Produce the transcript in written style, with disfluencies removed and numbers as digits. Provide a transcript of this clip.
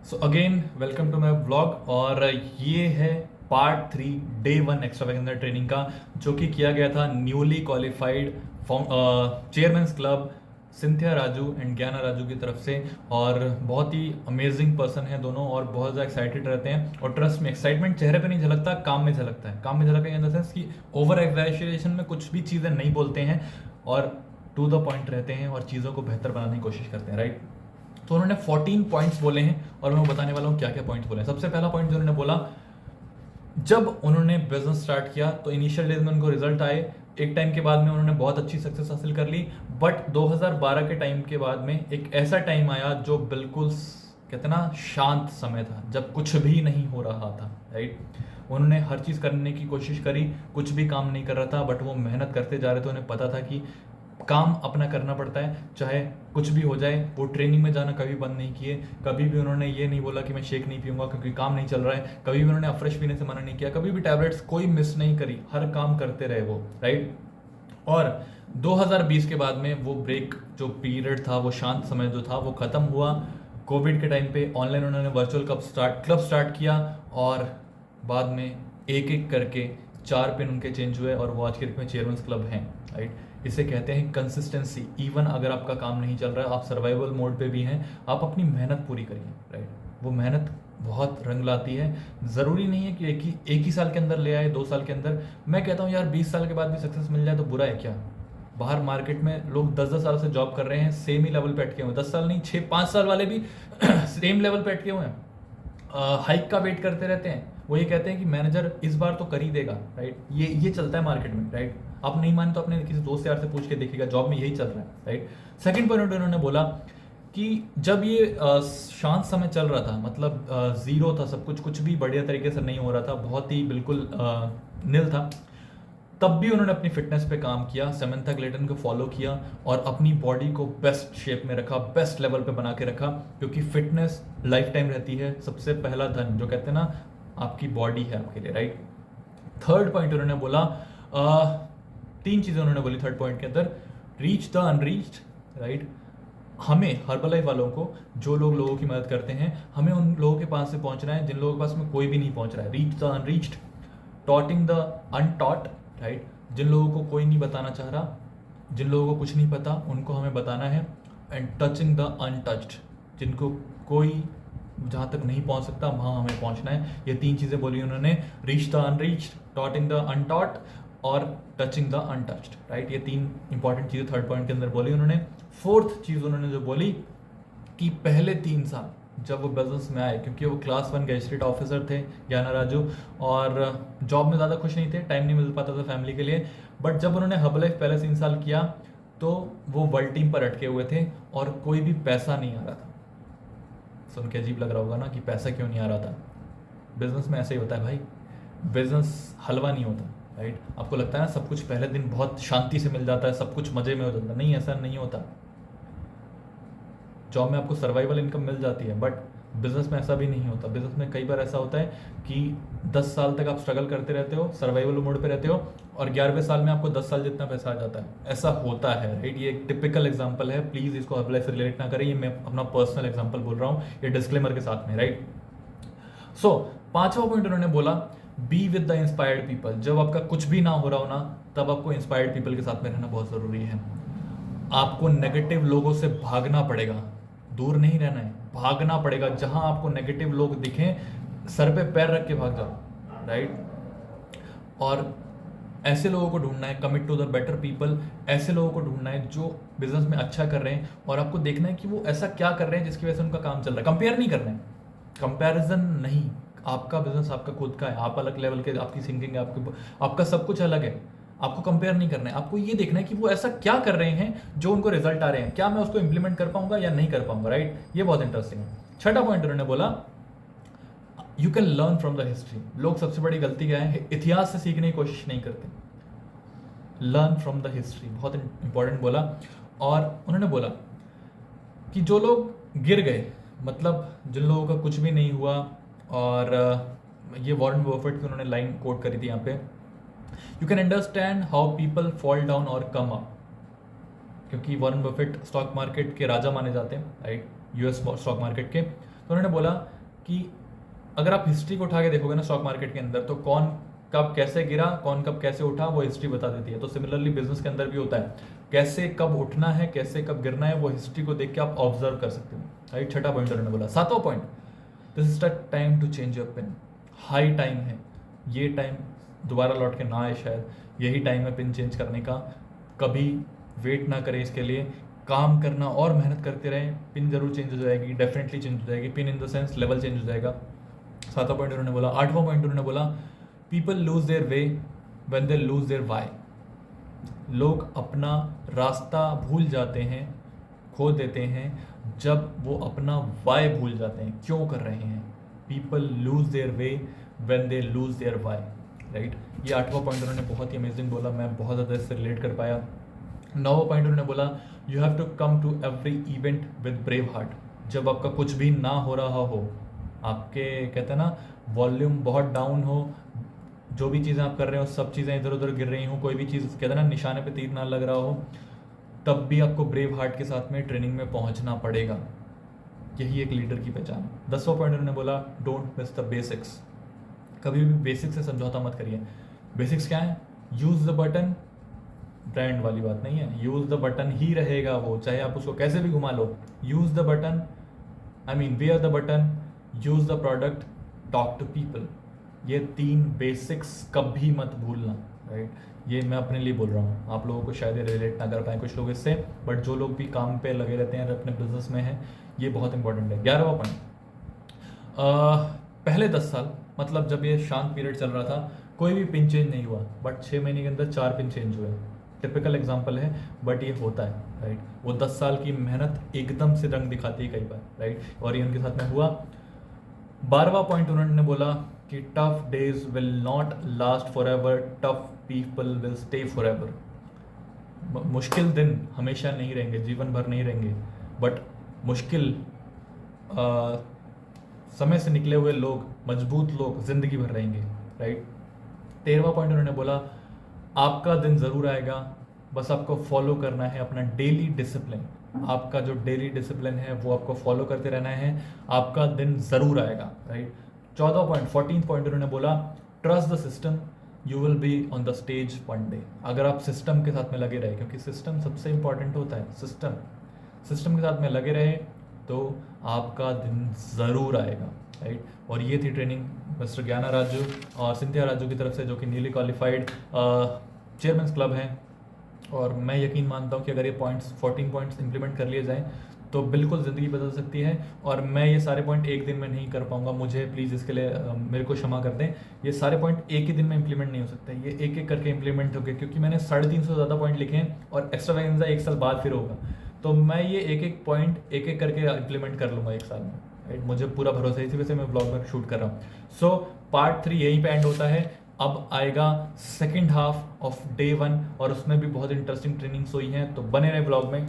So again welcome to my blog. और ये है पार्ट 3 डे 1 एक्स्ट्रा ट्रेनिंग का, जो कि किया गया था newly qualified chairman's club Cynthia Raju and ज्ञाना राजू की तरफ से। और बहुत ही अमेजिंग पर्सन है दोनों, और बहुत ज़्यादा एक्साइटेड रहते हैं। और ट्रस्ट में एक्साइटमेंट चेहरे पे नहीं झलकता, काम में झलकता है। काम में झलकता है इन द सेंस कि ओवर एग्जैजरेशन में कुछ भी चीज़ें नहीं बोलते हैं और टू द पॉइंट रहते हैं और चीज़ों को बेहतर बनाने की कोशिश करते हैं, राइट। तो उन्होंने 14 पॉइंट्स बोले हैं और मैं बताने वाला हूँ क्या क्या पॉइंट्स बोले हैं। सबसे पहला पॉइंट जो उन्होंने बोला, जब उन्होंने बिजनेस स्टार्ट किया तो इनिशियल डेज में उनको रिजल्ट आए, एक टाइम के बाद में उन्होंने बहुत अच्छी सक्सेस हासिल कर ली। बट 2012 के टाइम के बाद में एक ऐसा टाइम आया जो बिल्कुल कितना शांत समय था, जब कुछ भी नहीं हो रहा था, राइट। उन्होंने हर चीज़ करने की कोशिश करी, कुछ भी काम नहीं कर रहा था, बट वो मेहनत करते जा रहे थे। उन्हें पता था कि काम अपना करना पड़ता है, चाहे कुछ भी हो जाए। वो ट्रेनिंग में जाना कभी बंद नहीं किए, कभी भी उन्होंने ये नहीं बोला कि मैं शेक नहीं पीऊंगा क्योंकि काम नहीं चल रहा है। कभी भी उन्होंने अफ्रेश पीने से मना नहीं किया, कभी भी टैबलेट्स कोई मिस नहीं करी, हर काम करते रहे वो, राइट। और 2020 के बाद में वो ब्रेक जो पीरियड था, वो शांत समय जो था, वो ख़त्म हुआ। कोविड के टाइम पे ऑनलाइन उन्होंने वर्चुअल क्लब स्टार्ट किया और बाद में एक एक करके 4 पिन उनके चेंज हुए और वो आज के डेट में चेयरमैन्स क्लब हैं, राइट। इसे कहते हैं कंसिस्टेंसी। इवन अगर आपका काम नहीं चल रहा है, आप सर्वाइवल मोड पे भी हैं, आप अपनी मेहनत पूरी करिए, राइट। वो मेहनत बहुत रंग लाती है। ज़रूरी नहीं है कि एक ही साल के अंदर ले आए, 2 साल के अंदर। मैं कहता हूँ यार 20 साल के बाद भी सक्सेस मिल जाए तो बुरा है क्या। बाहर मार्केट में लोग 10-10 साल से जॉब कर रहे हैं, सेम ही लेवल पे अटके हुए हैं। 10 साल नहीं, 6-5 साल वाले भी सेम लेवल पे अटके हुए हैं, हाइक का वेट करते रहते हैं। वो ये कहते हैं कि मैनेजर इस बार तो कर ही देगा, राइट। ये चलता है मार्केट में, राइट। आप नहीं माने तो अपने किसी दोस्त यार से पूछ के देखिएगा, जॉब में यही चल रहा है, राइट। सेकंड पॉइंट उन्होंने बोला कि जब ये शांत समय चल रहा था, मतलब जीरो था सब कुछ, कुछ भी बढ़िया तरीके से नहीं हो रहा था, बहुत ही बिल्कुल नील था, तब भी उन्होंने अपनी फिटनेस पे काम किया, समंथा ग्लेटन को फॉलो किया और अपनी बॉडी को बेस्ट शेप में रखा, बेस्ट लेवल पे बना के रखा। क्योंकि फिटनेस लाइफ टाइम रहती है। सबसे पहला धन जो कहते हैं ना, आपकी बॉडी है आपके लिए, राइट। थर्ड पॉइंट उन्होंने बोला, 3 चीज़ें उन्होंने बोली थर्ड पॉइंट के अंदर। Reach the unreached, right. हमें हर्बलाइफ वालों को, जो लोग लोगों की मदद करते हैं, हमें उन लोगों के पास से पहुंचना है जिन लोगों के पास में कोई भी नहीं पहुंच रहा है। Reach the unreached, taughting the untaught, right. जिन लोगों को कोई नहीं बताना चाह रहा, जिन लोगों को कुछ नहीं पता, उनको हमें बताना है। एंड टचिंग द अनटच्ड, जिनको कोई जहाँ तक नहीं पहुँच सकता वहाँ हमें पहुँचना है। ये 3 चीज़ें बोली उन्होंने, reach the unreached, taughting the अनटॉट और टचिंग द अनटच्ड, राइट। ये 3 इंपॉर्टेंट चीज़ें थर्ड पॉइंट के अंदर बोली उन्होंने। फोर्थ चीज़ उन्होंने जो बोली कि पहले 3 साल जब वो बिजनेस में आए, क्योंकि वो क्लास 1 गैजेटेड ऑफिसर थे ज्ञाना राजू, और जॉब में ज़्यादा खुश नहीं थे, टाइम नहीं मिल पाता था फैमिली के लिए। बट जब उन्होंने हर्बलाइफ पहले 3 साल किया तो वो वर्ल्ड टीम पर अटके हुए थे और कोई भी पैसा नहीं आ रहा था। सुन के अजीब लग रहा होगा ना कि पैसा क्यों नहीं आ रहा था। बिजनेस में ऐसे ही होता है भाई, बिजनेस हलवा नहीं होता, राइट। आपको लगता है ना सब कुछ पहले दिन बहुत शांति से मिल जाता है, सब कुछ मजे में हो जाता है, नहीं, ऐसा नहीं होता। जॉब में आपको सर्वाइवल इनकम मिल जाती है, बट बिजनेस में ऐसा भी नहीं होता। बिजनेस में कई बार ऐसा होता है कि 10 साल तक आप स्ट्रगल करते रहते हो, सर्वाइवल मोड पे रहते हो, और 11वें साल में आपको 10 साल जितना पैसा आ जाता है। ऐसा होता है, राइट। ये एक टिपिकल एग्जांपल है, प्लीज़ इसको हर्बलाइफ से रिलेट ना करें, ये मैं अपना पर्सनल एग्जांपल बोल रहा हूँ, ये डिस्क्लेमर के साथ में, राइट। सो 5वां पॉइंट उन्होंने बोला, be with the inspired people. जब आपका कुछ भी ना हो रहा हो ना, तब आपको इंस्पायर्ड पीपल के साथ में रहना बहुत ज़रूरी है। आपको नेगेटिव लोगों से भागना पड़ेगा, दूर नहीं रहना है, भागना पड़ेगा। जहां आपको नेगेटिव लोग दिखें, सर पे पैर रख के भाग जाओ, राइट। और ऐसे लोगों को ढूंढना है, commit to the better people. ऐसे लोगों को ढूंढना है जो बिजनेस में अच्छा कर रहे हैं, और आपको देखना है कि वो ऐसा क्या कर रहे हैं जिसकी वजह से उनका काम चल रहा है। कंपेयर नहीं करना है, कंपैरिजन नहीं। आपका बिजनेस आपका खुद का है, आप अलग लेवल के, आपकी थिंकिंग है, आपका सब कुछ अलग है। आपको कंपेयर नहीं करना है, आपको ये देखना है कि वो ऐसा क्या कर रहे हैं जो उनको रिजल्ट आ रहे हैं, क्या मैं उसको इंप्लीमेंट कर पाऊंगा या नहीं कर पाऊंगा, राइट। ये बहुत इंटरेस्टिंग है। 6वां पॉइंट उन्होंने बोला, you can learn from the history. लोग सबसे बड़ी गलती क्या है, इतिहास से सीखने की कोशिश नहीं करते। लर्न फ्रॉम द हिस्ट्री बहुत इंपॉर्टेंट बोला। और उन्होंने बोला कि जो लोग गिर गए, मतलब जिन लोगों का कुछ भी नहीं हुआ, और ये वॉरेन बफेट की उन्होंने लाइन कोट करी थी यहाँ पे, you can understand how people fall down और कम अप। क्योंकि वॉरेन बफेट स्टॉक मार्केट के राजा माने जाते हैं, राइट, यूएस स्टॉक मार्केट के। तो उन्होंने बोला कि अगर आप हिस्ट्री को उठा के देखोगे ना स्टॉक मार्केट के अंदर, तो कौन कब कैसे गिरा, कौन कब कैसे उठा, वो हिस्ट्री बता देती है। तो सिमिलरली बिजनेस के अंदर भी होता है, कैसे कब उठना है, कैसे कब गिरना है, वो हिस्ट्री को देख के आप ऑब्जर्व कर सकते हो। राइट, छठा पॉइंट उन्होंने बोला। सातवां point, this is the time to change your pin. High time है, ये टाइम दोबारा लौट के ना आए शायद, यही टाइम है पिन चेंज करने का। कभी वेट ना करें इसके लिए, काम करना और मेहनत करते रहें, पिन जरूर चेंज हो जाएगी, डेफिनेटली चेंज हो जाएगी, pin in the sense level change हो जाएगा। सातवां पॉइंट उन्होंने बोला। आठवां पॉइंट उन्होंने बोला, people lose their way when they lose their why. लोग अपना रास्ता भूल जाते हैं, खो देते हैं, जब वो अपना वाई भूल जाते हैं, क्यों कर रहे हैं। People lose their way when they lose their why. Right, ये आठवां पॉइंट उन्होंने बहुत ही अमेजिंग बोला, मैं बहुत ज़्यादा इससे रिलेट कर पाया। नौवां पॉइंट उन्होंने बोला, you have to come to every event with brave heart. जब आपका कुछ भी ना हो रहा हो, आपके कहते हैं ना वॉल्यूम बहुत डाउन हो, जो भी चीज़ें आप कर रहे हो सब चीज़ें इधर उधर गिर रही हो, कोई भी चीज़ कहते हैं ना निशाने पे तीर ना लग रहा हो, तब भी आपको ब्रेव हार्ट के साथ में ट्रेनिंग में पहुंचना पड़ेगा। यही एक लीडर की पहचान है। 10वां पॉइंट उन्होंने बोला, डोंट मिस द बेसिक्स। कभी भी बेसिक्स से समझौता मत करिए। बेसिक्स क्या है? यूज़ द बटन, ब्रांड वाली बात नहीं है, यूज़ द बटन ही रहेगा वो, चाहे आप उसको कैसे भी घुमा लो। Use the button, I mean wear the button, use the product, talk to people. ये 3 बेसिक्स कभी मत भूलना। राइट, ये मैं अपने लिए बोल रहा हूँ, आप लोगों को शायद रिलेट ना कर पाए कुछ लोग इससे, बट जो लोग भी काम पे लगे रहते हैं, अपने बिजनेस में हैं, ये बहुत इंपॉर्टेंट है। 11वां पॉइंट, पहले 10 साल, मतलब जब ये शांत पीरियड चल रहा था, कोई भी पिन चेंज नहीं हुआ, बट 6 महीने के अंदर 4 पिन चेंज हुए। टिपिकल एग्जाम्पल है, बट ये होता है। राइट, वो 10 साल की मेहनत एकदम से रंग दिखाती है कई बार। राइट, और ये उनके साथ में हुआ। 12वां पॉइंट उन्होंने बोला कि tough days will not last for ever, tough people will stay for ever. मुश्किल दिन हमेशा नहीं रहेंगे, जीवन भर नहीं रहेंगे, बट मुश्किल समय से निकले हुए लोग, मजबूत लोग जिंदगी भर रहेंगे। राइट, 13वां पॉइंट उन्होंने बोला, आपका दिन ज़रूर आएगा, बस आपको फॉलो करना है अपना डेली डिसिप्लिन। आपका जो डेली डिसिप्लिन है वो आपको फॉलो करते रहना है, आपका दिन ज़रूर आएगा। राइट, 14वां पॉइंट, 14th पॉइंट उन्होंने बोला, trust the system, you will be on the stage one day. अगर आप सिस्टम के साथ में लगे रहे, क्योंकि सिस्टम सबसे इंपॉर्टेंट होता है, सिस्टम के साथ में लगे रहे तो आपका दिन ज़रूर आएगा। राइट, और ये थी ट्रेनिंग मिस्टर ज्ञाना राजू और सिंथिया राजू की तरफ से, जो कि न्यूली क्वालिफाइड चेयरमैन्स क्लब हैं। और मैं यकीन मानता हूँ कि अगर ये पॉइंट्स 14 पॉइंट्स इंप्लीमेंट कर लिए जाएँ तो बिल्कुल ज़िंदगी बदल सकती है। और मैं ये सारे पॉइंट एक दिन में नहीं कर पाऊंगा, मुझे प्लीज़ इसके लिए मेरे को क्षमा कर दें। ये सारे पॉइंट एक ही दिन में इंप्लीमेंट नहीं हो सकते, ये एक एक करके इंप्लीमेंट हो गए, क्योंकि मैंने 350 से ज़्यादा पॉइंट लिखे हैं और एक्स्ट्रावेगेंजा 1 साल बाद फिर होगा, तो मैं ये एक एक पॉइंट एक एक करके इंप्लीमेंट कर लूँगा 1 साल में। राइट, मुझे पूरा भरोसा है, इसी वजह से मैं ब्लॉग में शूट कर रहा हूँ। सो पार्ट 3 यहीं पे एंड होता है। अब आएगा सेकेंड हाफ ऑफ डे 1 और उसमें भी बहुत इंटरेस्टिंग ट्रेनिंग्स हुई हैं, तो बने रहे ब्लॉग में।